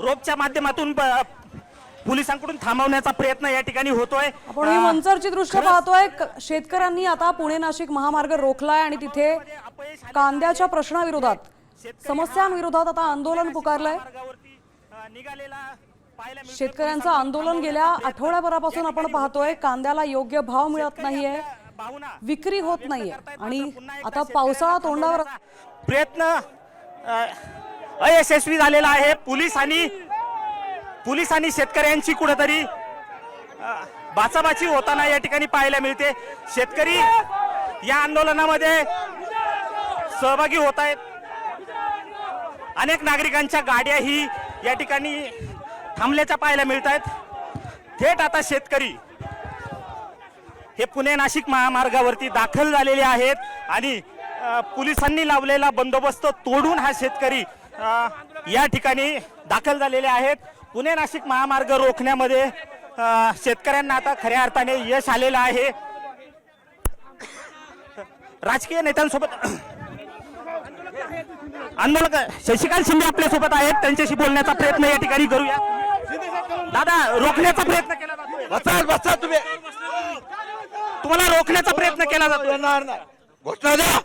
रोपच्या माध्यमातून पोलिसांकडून थांबवण्याचा प्रयत्न या ठिकाणी होतोय। आपण ही मंचरची दृश्य पाहतोय। शेतकऱ्यांनी आता पुणे नाशिक महामार्ग रोखलाय आणि तिथे कांद्याच्या प्रश्नाविरोधात समस्यांविरोधात आता आंदोलन पुकारलंय। शेतकऱ्यांचं आंदोलन गेल्या आठवड्याभरापासून आपण पाहतोय। कांद्याला योग्य भाव मिळत नाहीये, विक्री होत नाहीये आणि आता पावसाळा तोंडावर प्रयत्न अयशस्वी झालेला आहे। पोलिसांनी शेतकऱ्यांची कुठेतरी बाचाबाची होताना या ठिकाणी पाहायला मिळते। शेतकरी या आंदोलनामध्ये सहभागी होत आहेत। अनेक नागरिकांच्या गाड्याही या ठिकाणी थांबल्याच्या पाहायला मिळत आहेत। थेट आता शेतकरी हे पुणे नाशिक महामार्गावरती दाखल झालेले आहेत आणि पोलिसांनी लावलेला बंदोबस्त तोडून हा शेतकरी या ठिकाणी दाखल झालेले आहेत। पुणे नाशिक महामार्ग रोखण्यामध्ये शेतकऱ्यांना आता खऱ्या अर्थाने यश आलेलं आहे। राजकीय नेत्यांसोबत आंदोलक शशिकांत शिंदे आपल्या सोबत आहेत, त्यांच्याशी बोलण्याचा प्रयत्न या ठिकाणी करूया। दादा, रोखण्याचा प्रयत्न केला जातो, बसा तुम्ही, तुम्हाला रोखण्याचा प्रयत्न केला जातो, घोषणा द्या।